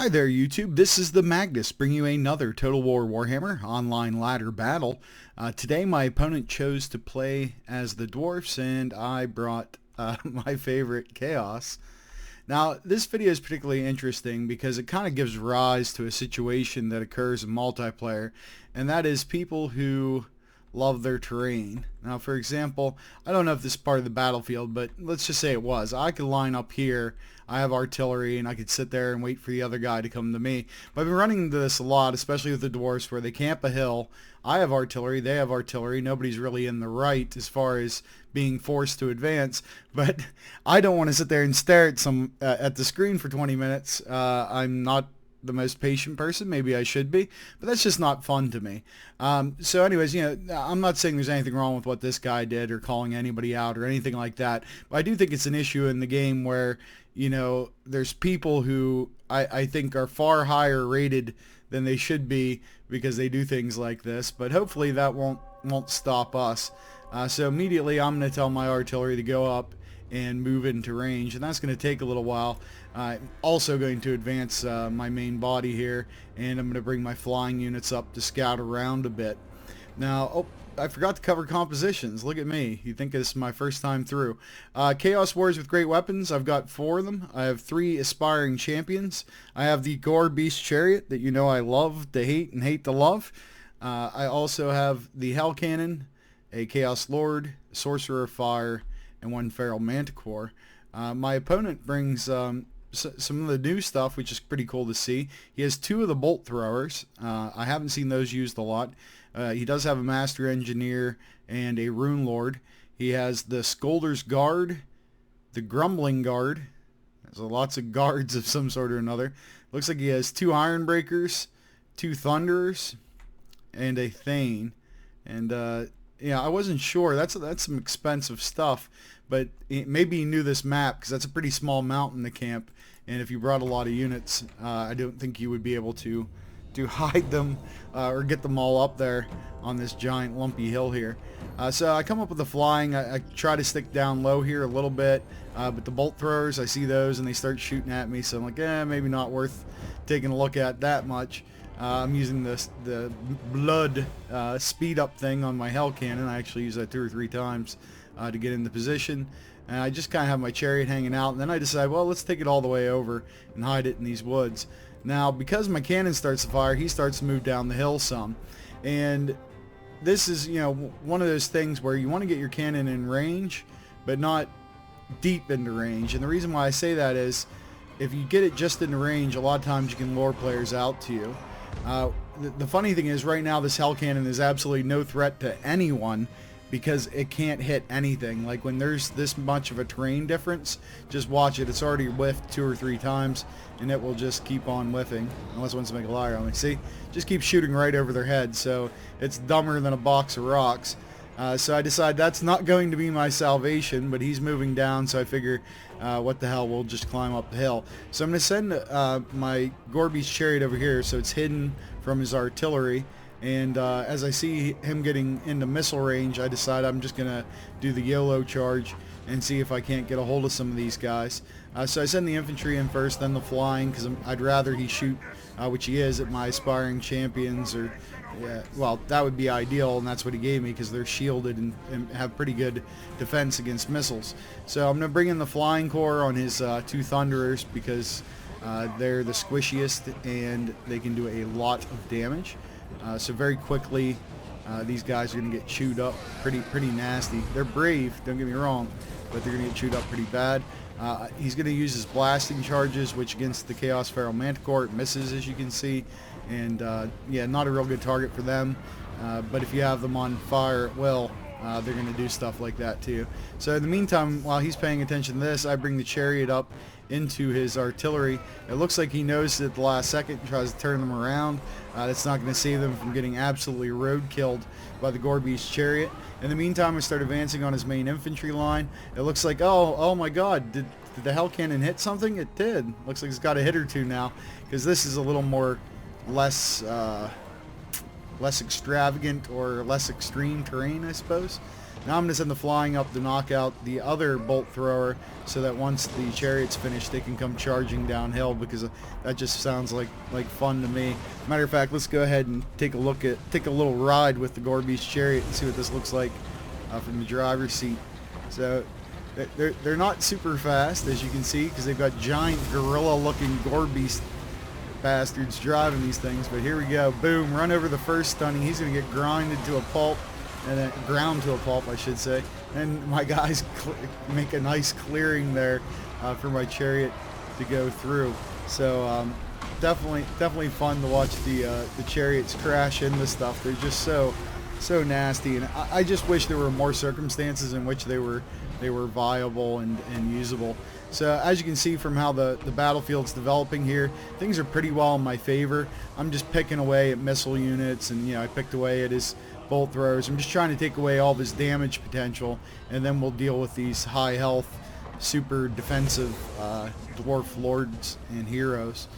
Hi there, YouTube. This is the Magnus, bringing you another Total War Warhammer online ladder battle. Today my opponent chose to play as the Dwarfs, and I brought my favorite Chaos. Now, this video is particularly interesting because it kind of gives rise to a situation that occurs in multiplayer, and that is people who love their terrain. Now, for example, I don't know if this is part of the battlefield, but let's just say it was. I could line up here, I have artillery, and I could sit there and wait for the other guy to come to me. But I've been running into this a lot, especially with the Dwarfs, where they camp a hill. I have artillery, they have artillery, nobody's really in the right as far as being forced to advance, but I don't want to sit there and stare at the screen for 20 minutes. I'm not the most patient person. Maybe I should be, but that's just not fun to me. So anyways, I'm not saying there's anything wrong with what this guy did or calling anybody out or anything like that, but I do think it's an issue in the game where, there's people who I think are far higher rated than they should be because they do things like this, but hopefully that won't stop us. So immediately I'm going to tell my artillery to go up and move into range, and that's going to take a little while. I'm also going to advance my main body here, and I'm going to bring my flying units up to scout around a bit. Now, I forgot to cover compositions. Look at me. You think this is my first time through. Chaos Warriors with great weapons. I've got 4 of them. I have 3 aspiring champions. I have the Gore Beast Chariot that I love to hate and hate to love. I also have the Hell Cannon, a Chaos Lord, Sorcerer of Fire, and 1 Feral Manticore. My opponent brings some of the new stuff, which is pretty cool to see. He has 2 of the Bolt Throwers. I haven't seen those used a lot. He does have a Master Engineer and a Rune Lord. He has the Scolder's Guard, the Grumbling Guard. There's lots of guards of some sort or another. Looks like he has 2 Ironbreakers, 2 Thunderers, and a Thane. And yeah, I wasn't sure. That's some expensive stuff, but maybe he knew this map because that's a pretty small mountain to camp, and if you brought a lot of units, I don't think you would be able to hide them or get them all up there on this giant lumpy hill here. So I come up with the flying. I try to stick down low here a little bit, but the bolt throwers, I see those and they start shooting at me, so I'm like, maybe not worth taking a look at that much. I'm using the blood speed up thing on my Hell Cannon. I actually use that 2 or 3 times to get into position. And I just kind of have my chariot hanging out, and then I decide, well, let's take it all the way over and hide it in these woods. Now, because my cannon starts to fire, he starts to move down the hill some. And this is, one of those things where you want to get your cannon in range, but not deep into range. And the reason why I say that is, if you get it just into range, a lot of times you can lure players out to you. The funny thing is, right now this Hell Cannon is absolutely no threat to anyone because it can't hit anything. Like when there's this much of a terrain difference, just watch it. It's already whiffed 2 or 3 times, and it will just keep on whiffing unless it wants to make a liar on me. See? Just keep shooting right over their head, so it's dumber than a box of rocks. So I decide that's not going to be my salvation, but he's moving down, so I figure, what the hell, we'll just climb up the hill. So I'm going to send my Gore Beast Chariot over here so it's hidden from his artillery, and as I see him getting into missile range, I decide I'm just going to do the YOLO charge and see if I can't get a hold of some of these guys. So I send the infantry in first, then the flying, because I'd rather he shoot, which he is, at my aspiring champions, or well, that would be ideal, and that's what he gave me because they're shielded and have pretty good defense against missiles. So I'm going to bring in the Flying Corps on his 2 Thunderers because they're the squishiest and they can do a lot of damage. So very quickly, these guys are going to get chewed up pretty nasty. They're brave, don't get me wrong, but they're going to get chewed up pretty bad. He's going to use his blasting charges, which against the Chaos Feral Manticore, it misses, as you can see. And yeah, not a real good target for them, but if you have them on fire at will, they're going to do stuff like that too. So in the meantime, while he's paying attention to this, I bring the chariot up into his artillery. It looks like he knows at the last second and tries to turn them around. That's not going to save them from getting absolutely road killed by the Gore Beast Chariot. In the meantime, I start advancing on his main infantry line. It looks like, oh my god, did the Hell Cannon hit something? It did. Looks like it's got a hit or 2 now, because this is a little more less less extravagant or less extreme terrain, I suppose. Now I'm going to send the flying up to knock out the other bolt thrower so that once the chariot's finished, they can come charging downhill, because that just sounds like fun to me. Matter of fact, let's go ahead and take a little ride with the Gore-Beast chariot and see what this looks like from the driver's seat. So they're not super fast, as you can see, because they've got giant gorilla-looking Gore-Beast bastards driving these things. But here we go. Boom, run over the first stunning. He's going to get grinded to a pulp. And then ground to a pulp, I should say. And my guys make a nice clearing there for my chariot to go through. So definitely fun to watch the chariots crash into stuff. They're just so nasty, and I just wish there were more circumstances in which they were viable and usable. So as you can see from how the battlefield's developing here, things are pretty well in my favor. I'm just picking away at missile units, and I picked away at his bolt throwers. I'm just trying to take away all of his damage potential, and then we'll deal with these high health, super defensive dwarf lords and heroes.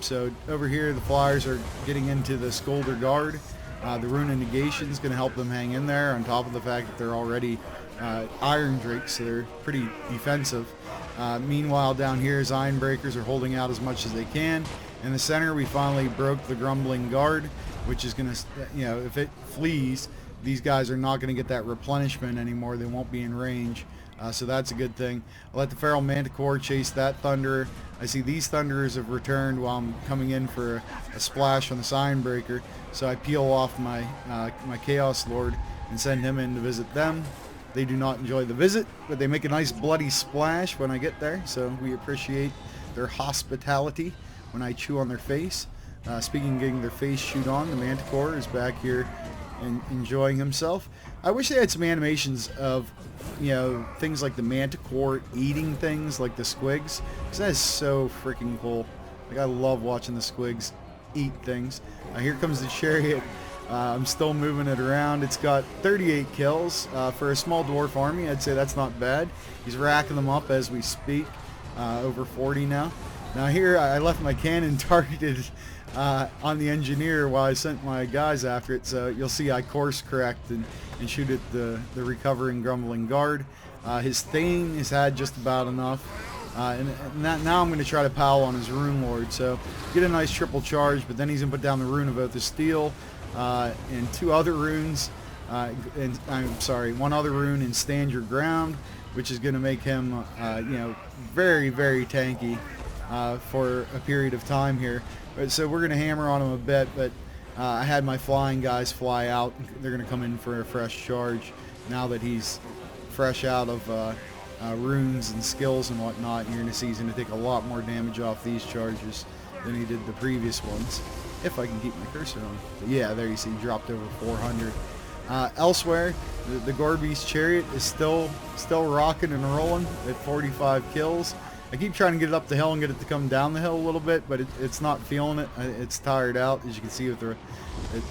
So over here, the flyers are getting into the Scolder Guard. The Rune of Negation is going to help them hang in there, on top of the fact that they're already Iron Drakes, so they're pretty defensive. Meanwhile, down here, his Ironbreakers are holding out as much as they can. In the center, we finally broke the Grumbling Guard, which is going to, if it flees, these guys are not going to get that replenishment anymore. They won't be in range. So that's a good thing. I'll let the Feral Manticore chase that Thunderer. I see these Thunderers have returned while I'm coming in for a splash on the Ironbreaker. So I peel off my Chaos Lord and send him in to visit them. They do not enjoy the visit, but they make a nice bloody splash when I get there. So we appreciate their hospitality when I chew on their face. Speaking of getting their face chewed on, the Manticore is back here and enjoying himself. I wish they had some animations of, things like the Manticore eating things like the squigs, because that is so freaking cool. Like, I love watching the squigs eat things. Here comes the chariot. I'm still moving it around. It's got 38 kills. For a small dwarf army, I'd say that's not bad. He's racking them up as we speak. Over 40 now. Now here, I left my cannon targeted on the engineer while I sent my guys after it, so you'll see I course correct and shoot at the recovering Grumbling Guard. His Thane has had just about enough, and now I'm going to try to pal on his Rune Lord, so get a nice triple charge, but then he's going to put down the Rune of Oath of Steel and two other runes, one other rune in Stand Your Ground, which is going to make him very, very tanky for a period of time here. So we're going to hammer on him a bit, but I had my flying guys fly out. They're going to come in for a fresh charge now that he's fresh out of runes and skills and whatnot. You're going to see he's going to take a lot more damage off these charges than he did the previous ones, if I can keep my cursor on. But yeah, there you see, he dropped over 400. Elsewhere, the Gore-Beast chariot is still rocking and rolling at 45 kills. I keep trying to get it up the hill and get it to come down the hill a little bit, but it's not feeling it. It's tired out, as you can see with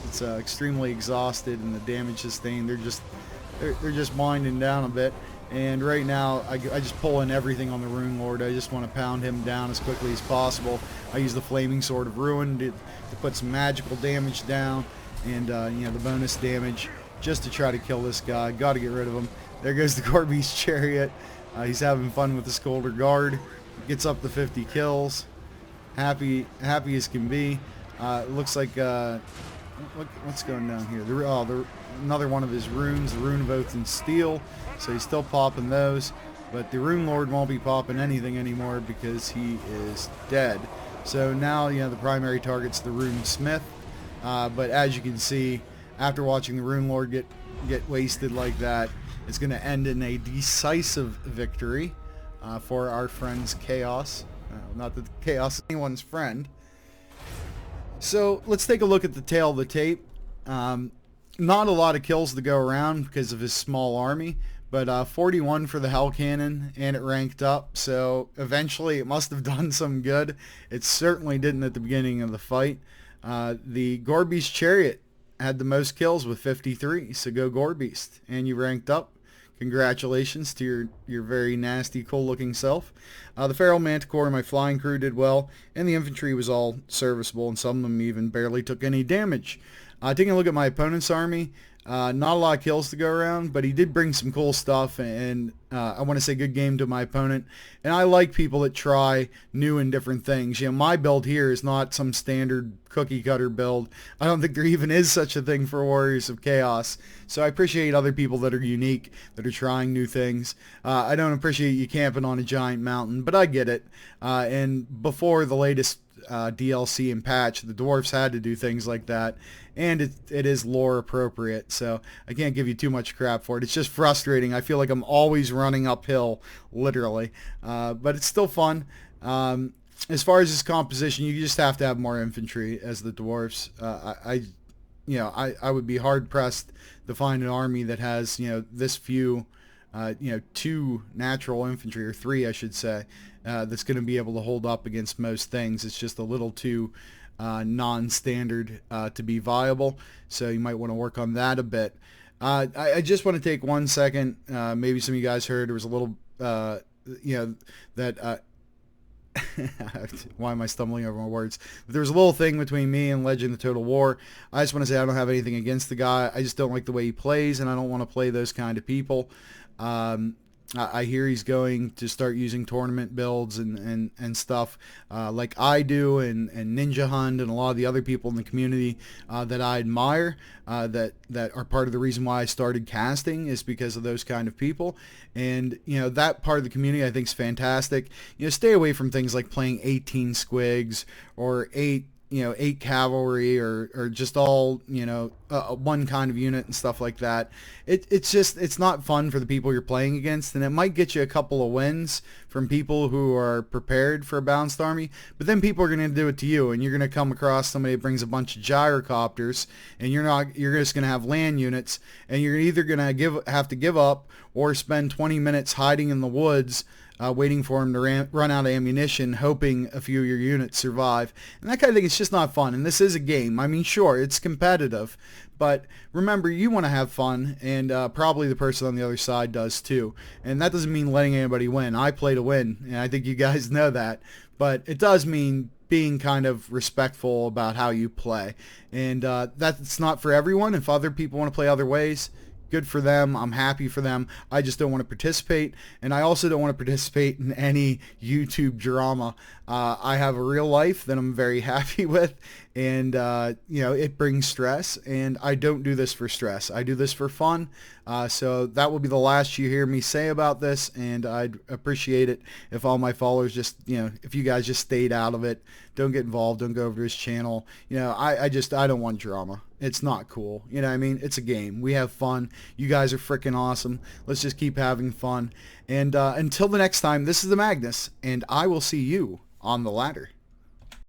it's extremely exhausted, and the damage sustained. They're just winding down a bit. And right now, I just pull in everything on the Rune Lord. I just want to pound him down as quickly as possible. I use the Flaming Sword of Ruin to put some magical damage down, and the bonus damage just to try to kill this guy. Got to get rid of him. There goes the Gore-Beast chariot. He's having fun with the Scolder Guard. Gets up to 50 kills. Happy as can be. Looks like what's going down here? Another one of his runes, the Rune of Oath and Steel. So he's still popping those, but the Rune Lord won't be popping anything anymore because he is dead. So now the primary target's the Rune Smith. But as you can see, after watching the Rune Lord get wasted like that, it's going to end in a decisive victory for our friends Chaos. Not that Chaos is anyone's friend. So let's take a look at the tail of the tape. Not a lot of kills to go around because of his small army, but 41 for the Hell Cannon, and it ranked up, so eventually it must have done some good. It certainly didn't at the beginning of the fight. The Gore-Beast chariot had the most kills with 53, so go Gore-Beast, and you ranked up. Congratulations to your very nasty, cool-looking self. The Feral Manticore and my flying crew did well, and the infantry was all serviceable, and some of them even barely took any damage. Taking a look at my opponent's army, not a lot of kills to go around, but he did bring some cool stuff, and I want to say good game to my opponent. And I like people that try new and different things. You know, my build here is not some standard cookie cutter build. I don't think there even is such a thing for Warriors of Chaos. So I appreciate other people that are unique, that are trying new things. I don't appreciate you camping on a giant mountain, but I get it. And before the latest DLC and patch, the Dwarfs had to do things like that, and it is lore appropriate, so I can't give you too much crap for it. It's just frustrating. I feel like I'm always running uphill, literally, but it's still fun. As far as his composition, you just have to have more infantry as the Dwarfs. I would be hard pressed to find an army that has, you know, this few, 2 natural infantry, or 3 I should say, that's going to be able to hold up against most things. It's just a little too non-standard to be viable, so you might want to work on that a bit. I just want to take 1 second. Maybe some of you guys heard there was a little, that why am I stumbling over my words? But there was a little thing between me and Legend of Total War. I just want to say I don't have anything against the guy. I just don't like the way he plays, and I don't want to play those kind of people. I hear he's going to start using tournament builds and stuff like I do, and Ninja Hunt and a lot of the other people in the community that I admire, that are part of the reason why I started casting, is because of those kind of people. And that part of the community I think is fantastic. Stay away from things like playing 18 squigs or 8 cavalry, or just all, one kind of unit and stuff like that. It's not fun for the people you're playing against, and it might get you a couple of wins from people who are prepared for a balanced army, but then people are going to do it to you, and you're going to come across somebody that brings a bunch of gyrocopters, and you're just going to have land units, and you're either going to have to give up or spend 20 minutes hiding in the woods, waiting for him to run out of ammunition, hoping a few of your units survive. And that kind of thing, it's just not fun. And this is a game. I mean, sure, it's competitive, but remember, you want to have fun, and probably the person on the other side does too. And that doesn't mean letting anybody win. I play to win, and I think you guys know that. But it does mean being kind of respectful about how you play. And that's not for everyone. If other people want to play other ways, good for them. I'm happy for them. I just don't want to participate, and I also don't want to participate in any YouTube drama. I have a real life that I'm very happy with, and it brings stress, and I don't do this for stress. I do this for fun. So that will be the last you hear me say about this, and I'd appreciate it if all my followers just, if you guys just stayed out of it. Don't get involved. Don't go over to his channel. I don't want drama. It's not cool. You know what I mean? It's a game. We have fun. You guys are freaking awesome. Let's just keep having fun. And until the next time, this is the Magnus, and I will see you on the ladder.